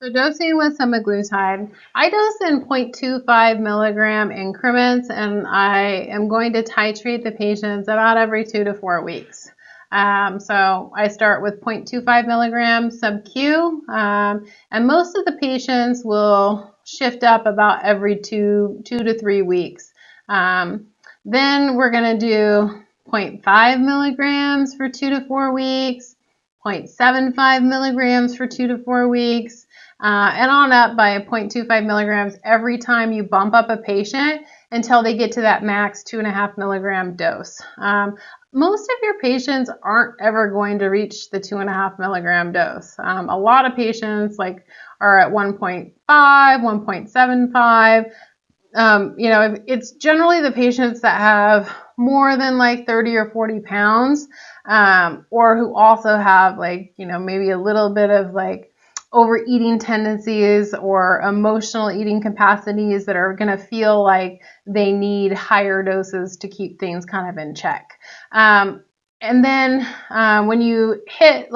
So dosing with semaglutide, I dose in 0.25 milligram increments, and I am going to titrate the patients about every 2 to 4 weeks. So I start with 0.25 milligrams sub-Q, and most of the patients will shift up about every 2 to 3 weeks. Then we're going to do 0.5 milligrams for 2 to 4 weeks, 0.75 milligrams for 2 to 4 weeks, and on up by 0.25 milligrams every time you bump up a patient until they get to that max 2.5 milligram dose. Most of your patients aren't ever going to reach the 2.5 milligram dose. A lot of patients are at 1.5, 1.75. It's generally the patients that have more than 30 or 40 pounds, or who also have maybe a little bit of overeating tendencies or emotional eating capacities that are going to feel like they need higher doses to keep things kind of in check. And then when you hit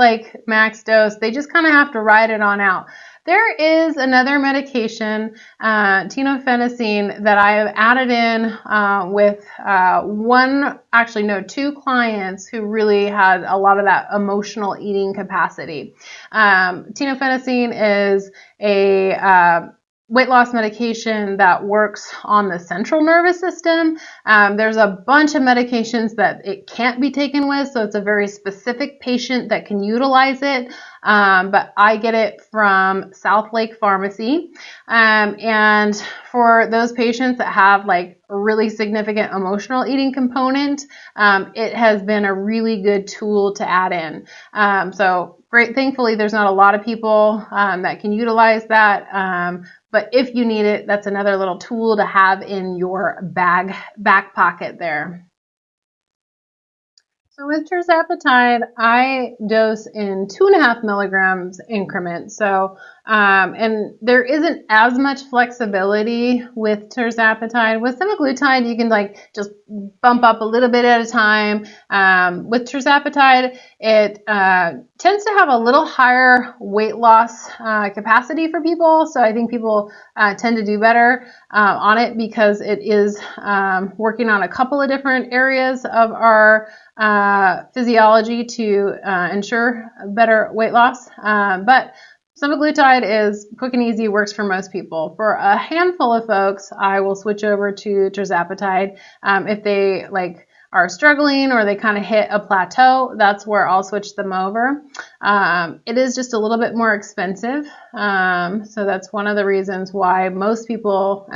max dose, they just kind of have to ride it on out. There is another medication, tenofenacin, that I have added in with two clients who really had a lot of that emotional eating capacity. Tenofenacin is a weight loss medication that works on the central nervous system. There's a bunch of medications that it can't be taken with, so it's a very specific patient that can utilize it. But I get it from South Lake Pharmacy. And for those patients that have a really significant emotional eating component, it has been a really good tool to add in. So great. Thankfully, there's not a lot of people that can utilize that. But if you need it, that's another little tool to have in your back pocket there. So with tirzepatide, I dose in 2.5 milligrams increments. So, and there isn't as much flexibility with tirzepatide. With semaglutide, you can just bump up a little bit at a time. With tirzepatide, it tends to have a little higher weight loss capacity for people. So I think people tend to do better on it because it is working on a couple of different areas of our physiology to ensure better weight loss. But semaglutide is quick and easy, works for most people. For a handful of folks, I will switch over to tirzepatide. If they are struggling or they kind of hit a plateau, that's where I'll switch them over. It is just a little bit more expensive. So that's one of the reasons why most people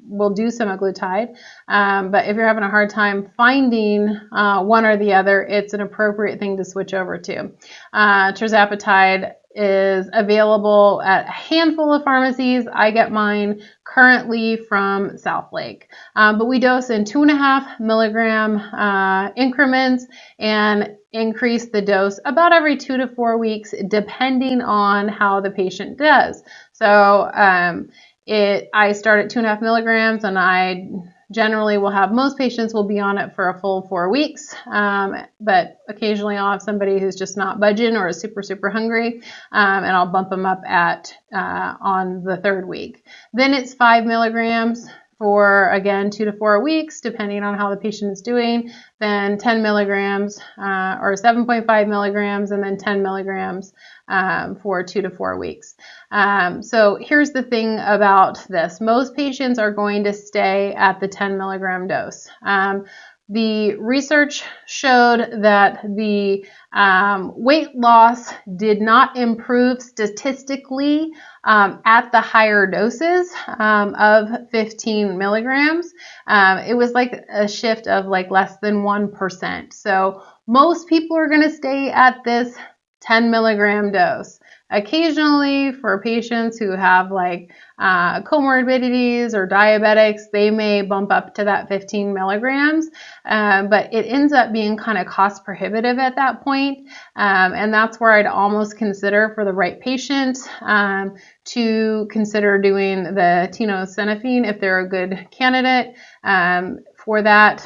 will do semaglutide. But if you're having a hard time finding one or the other, it's an appropriate thing to switch over to. Tirzepatide is available at a handful of pharmacies. I get mine currently from South Lake. But we dose in 2.5 milligram increments and increase the dose about every 2 to 4 weeks, depending on how the patient does. So I start at 2.5 milligrams, and I generally will have most patients will be on it for a full 4 weeks, but occasionally I'll have somebody who's just not budging or is super, super hungry, and I'll bump them up on the 3rd week. Then it's 5 milligrams for, again, 2 to 4 weeks, depending on how the patient is doing, then 10 milligrams or 7.5 milligrams, and then 10 milligrams for 2 to 4 weeks. So here's the thing about this. Most patients are going to stay at the 10 milligram dose. The research showed that the weight loss did not improve statistically at the higher doses of 15 milligrams. It was a shift of less than 1%. So most people are going to stay at this 10 milligram dose. Occasionally, for patients who have comorbidities or diabetics, they may bump up to that 15 milligrams, but it ends up being kind of cost prohibitive at that point, and that's where I'd almost consider, for the right patient, to consider doing the tenofenacin if they're a good candidate. for that.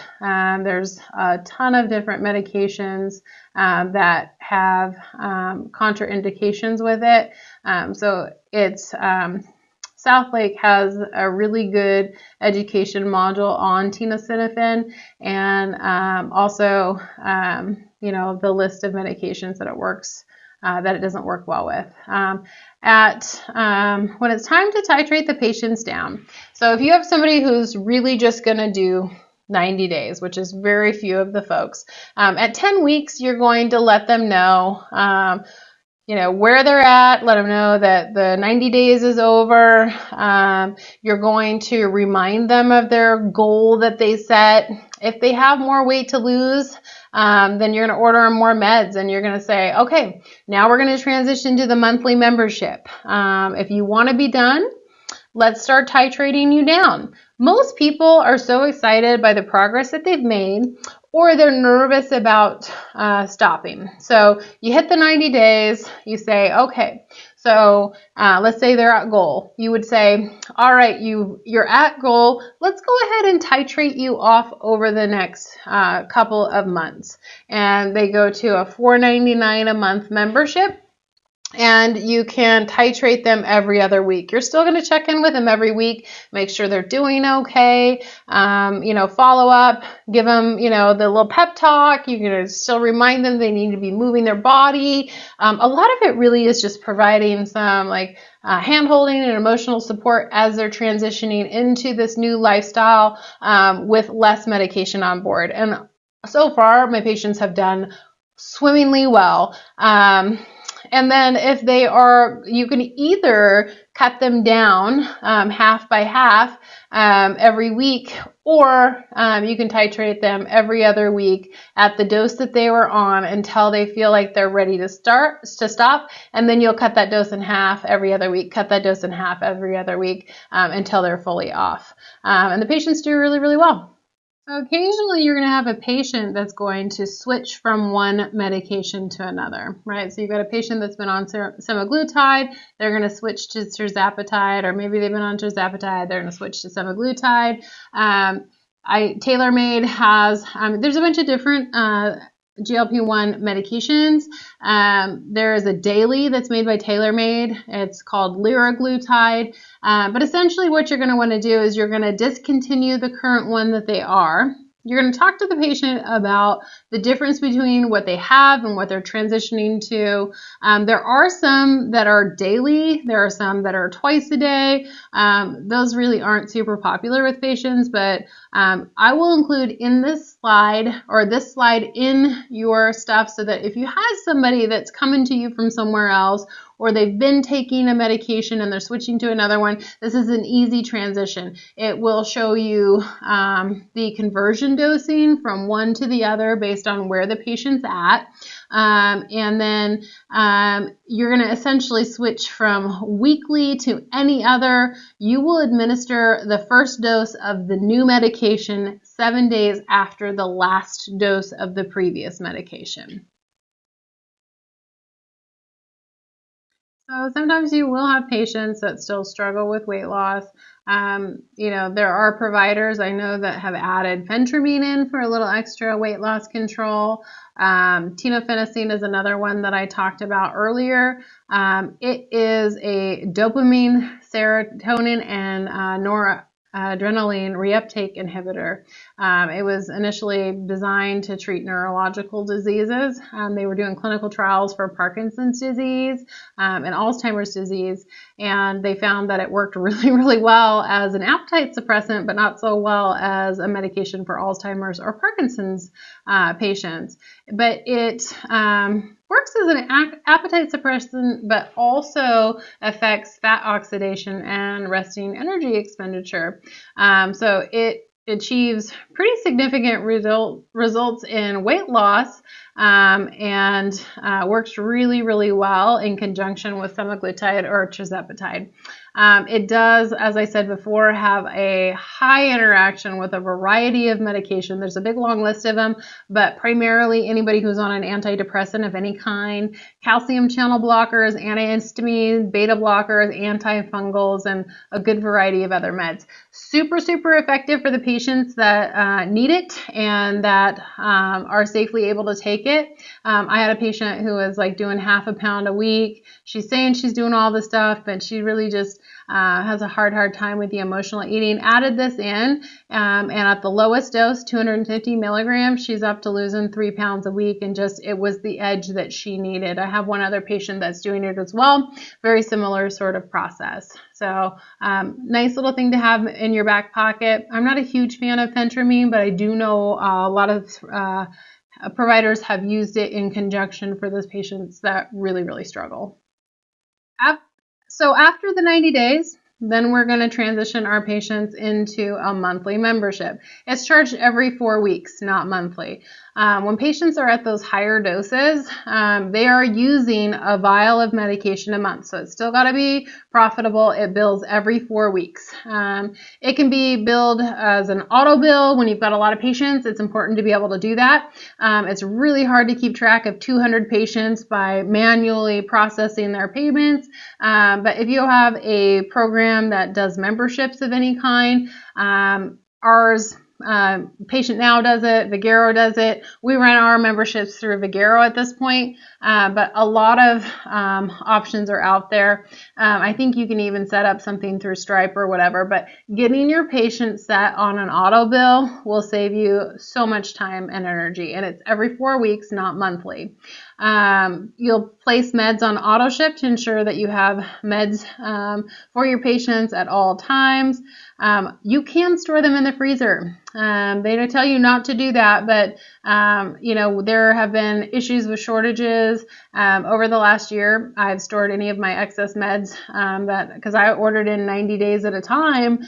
There's a ton of different medications that have contraindications with it. So it's Southlake has a really good education module on tenosynophine, and also the list of medications that it works that it doesn't work well with. When it's time to titrate the patients down. So if you have somebody who's really just going to do 90 days, which is very few of the folks, at 10 weeks, you're going to let them know where they're at, let them know that the 90 days is over. You're going to remind them of their goal that they set. If they have more weight to lose, then you're going to order them more meds, and you're going to say, okay, now we're going to transition to the monthly membership. If you want to be done, let's start titrating you down. Most people are so excited by the progress that they've made, or they're nervous about stopping. So you hit the 90 days, you say, okay, so let's say they're at goal. You would say, all right, you're at goal. Let's go ahead and titrate you off over the next couple of months. And they go to a $4.99 a month membership. And you can titrate them every other week. You're still going to check in with them every week, make sure they're doing okay, follow up, give them, the little pep talk. You're going to still remind them they need to be moving their body. A lot of it really is just providing some hand holding and emotional support as they're transitioning into this new lifestyle with less medication on board. And so far, my patients have done swimmingly well. And then if they are, you can either cut them down half by half every week, or you can titrate them every other week at the dose that they were on until they feel like they're ready to stop, and then you'll cut that dose in half every other week, cut that dose in half every other week until they're fully off. And the patients do really, really well. So occasionally you're going to have a patient that's going to switch from one medication to another, right? So you've got a patient that's been on semaglutide, they're going to switch to tirzepatide, or maybe they've been on tirzepatide, they're going to switch to semaglutide. TaylorMade has, there's a bunch of different GLP-1 medications. There is a daily that's made by TaylorMade. It's called liraglutide. But essentially what you're going to want to do is you're going to discontinue the current one that they are. You're going to talk to the patient about the difference between what they have and what they're transitioning to. There are some that are daily. There are some that are twice a day. Those really aren't super popular with patients, but I will include in this slide in your stuff so that if you have somebody that's coming to you from somewhere else, or they've been taking a medication and they're switching to another one, this is an easy transition. It will show you the conversion dosing from one to the other based on where the patient's at. And then you're going to essentially switch from weekly to any other. You will administer the first dose of the new medication 7 days after the last dose of the previous medication. So sometimes you will have patients that still struggle with weight loss. There are providers I know that have added phentermine in for a little extra weight loss control. Tenofenacin is another one that I talked about earlier. It is a dopamine, serotonin, and noradrenaline reuptake inhibitor. It was initially designed to treat neurological diseases. They were doing clinical trials for Parkinson's disease and Alzheimer's disease, and they found that it worked really, really well as an appetite suppressant, but not so well as a medication for Alzheimer's or Parkinson's patients. But it works as an appetite suppressant, but also affects fat oxidation and resting energy expenditure. So it achieves pretty significant results in weight loss and works really, really well in conjunction with semaglutide or tirzepatide. It does, as I said before, have a high interaction with a variety of medication. There's a big long list of them, but primarily anybody who's on an antidepressant of any kind, calcium channel blockers, antihistamines, beta blockers, antifungals, and a good variety of other meds. Super, super effective for the patients that need it and that are safely able to take it. I had a patient who was like doing half a pound a week. She's saying she's doing all this stuff, but she really just has a hard time with the emotional eating. Added this in, and at the lowest dose, 250 milligrams, she's up to losing 3 pounds a week, and just it was the edge that she needed. I have one other patient that's doing it as well. Very similar sort of process. So nice little thing to have in your back pocket. I'm not a huge fan of phentermine, but I do know a lot of providers have used it in conjunction for those patients that really, really struggle. So after the 90 days, then we're going to transition our patients into a monthly membership. It's charged every 4 weeks, not monthly. When patients are at those higher doses, they are using a vial of medication a month. So it's still got to be profitable. It bills every 4 weeks. It can be billed as an auto bill when you've got a lot of patients. It's important to be able to do that. It's really hard to keep track of 200 patients by manually processing their payments. But if you have a program that does memberships of any kind, ours, Patient Now does it, Vigero does it. We run our memberships through Vigero at this point, but a lot of options are out there. I think you can even set up something through Stripe or whatever, but getting your patient set on an auto bill will save you so much time and energy, and it's every 4 weeks, not monthly. You'll place meds on auto ship to ensure that you have meds for your patients at all times. You can store them in the freezer. They don't tell you not to do that, but there have been issues with shortages. Over the last year, I've stored any of my excess meds because I ordered in 90 days at a time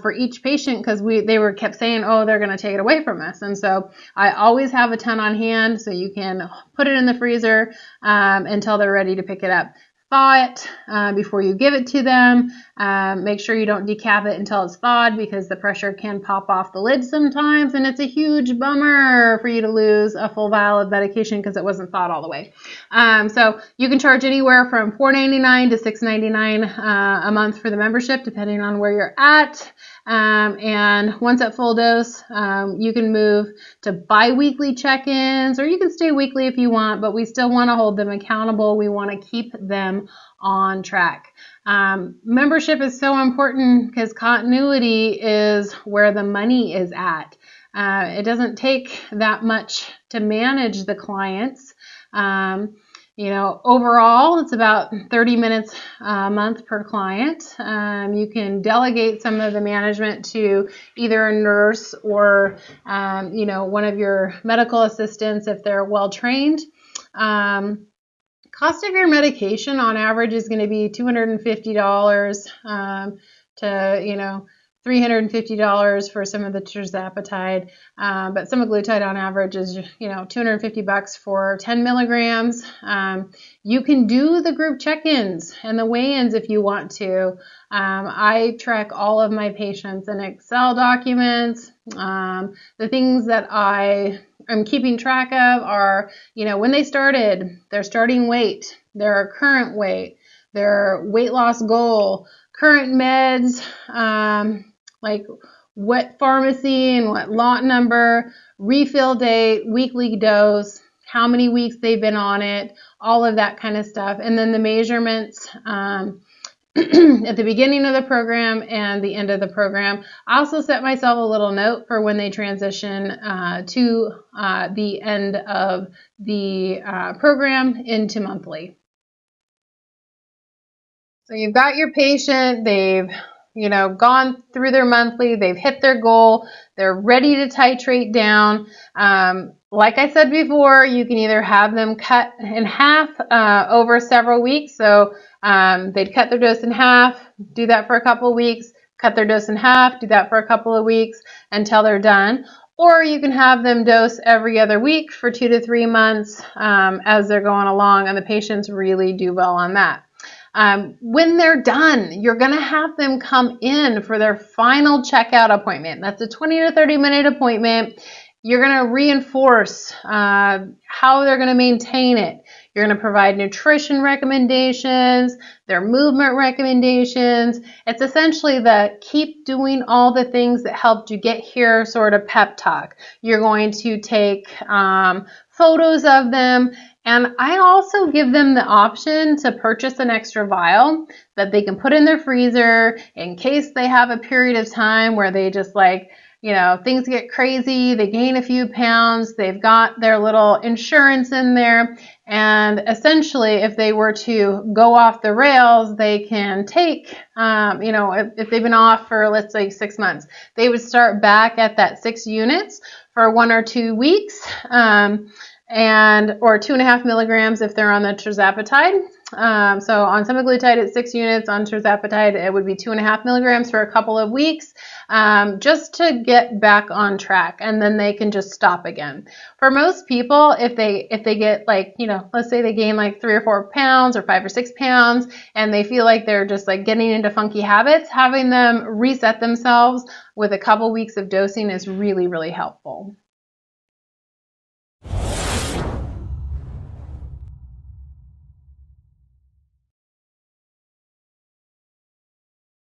for each patient because they kept saying, oh, they're going to take it away from us. And so I always have a ton on hand, so you can put it in the freezer until they're ready to pick it up. Thaw it before you give it to them. Make sure you don't decaf it until it's thawed because the pressure can pop off the lid sometimes, and it's a huge bummer for you to lose a full vial of medication because it wasn't thawed all the way. So you can charge anywhere from $4.99 to $6.99 a month for the membership, depending on where you're at. And once at full dose, you can move to bi-weekly check-ins, or you can stay weekly if you want, but we still want to hold them accountable. We want to keep them on track. Membership is so important because continuity is where the money is at. It doesn't take that much to manage the clients. Overall, it's about 30 minutes a month per client. You can delegate some of the management to either a nurse or, one of your medical assistants if they're well trained. Cost of your medication on average is going to be $250 to, $350 for some of the tirzepatide, but semaglutide on average is, $250 for 10 milligrams. You can do the group check-ins and the weigh-ins if you want to. I track all of my patients in Excel documents. The things that I am keeping track of are, when they started, their starting weight, their current weight, their weight loss goal, current meds, like what pharmacy and what lot number, refill date, weekly dose, how many weeks they've been on it, all of that kind of stuff. And then the measurements at the beginning of the program and the end of the program. I also set myself a little note for when they transition to the end of the program into monthly. So you've got your patient, they've gone through their monthly, they've hit their goal, they're ready to titrate down. Like I said before, you can either have them cut in half over several weeks. So they'd cut their dose in half, do that for a couple of weeks, cut their dose in half, do that for a couple of weeks until they're done. or you can have them dose every other week for 2 to 3 months as they're going along, and the patients really do well on that. When they're done, you're going to have them come in for their final checkout appointment. That's a 20 to 30 minute appointment. You're going to reinforce how they're going to maintain it. You're going to provide nutrition recommendations, their movement recommendations. It's essentially the keep doing all the things that helped you get here sort of pep talk. You're going to take photos of them. And I also give them the option to purchase an extra vial that they can put in their freezer in case they have a period of time where they just things get crazy, they gain a few pounds, they've got their little insurance in there, and essentially if they were to go off the rails, they can take, if they've been off for, let's say, 6 months, they would start back at that 6 units for 1 or 2 weeks, or 2.5 milligrams if they're on the tirzepatide. So on semaglutide it's 6 units, on tirzepatide it would be 2.5 milligrams for a couple of weeks, just to get back on track, and then they can just stop again. For most people, if they get let's say they gain 3 or 4 pounds or 5 or 6 pounds, and they feel like they're just getting into funky habits, having them reset themselves with a couple weeks of dosing is really, really helpful.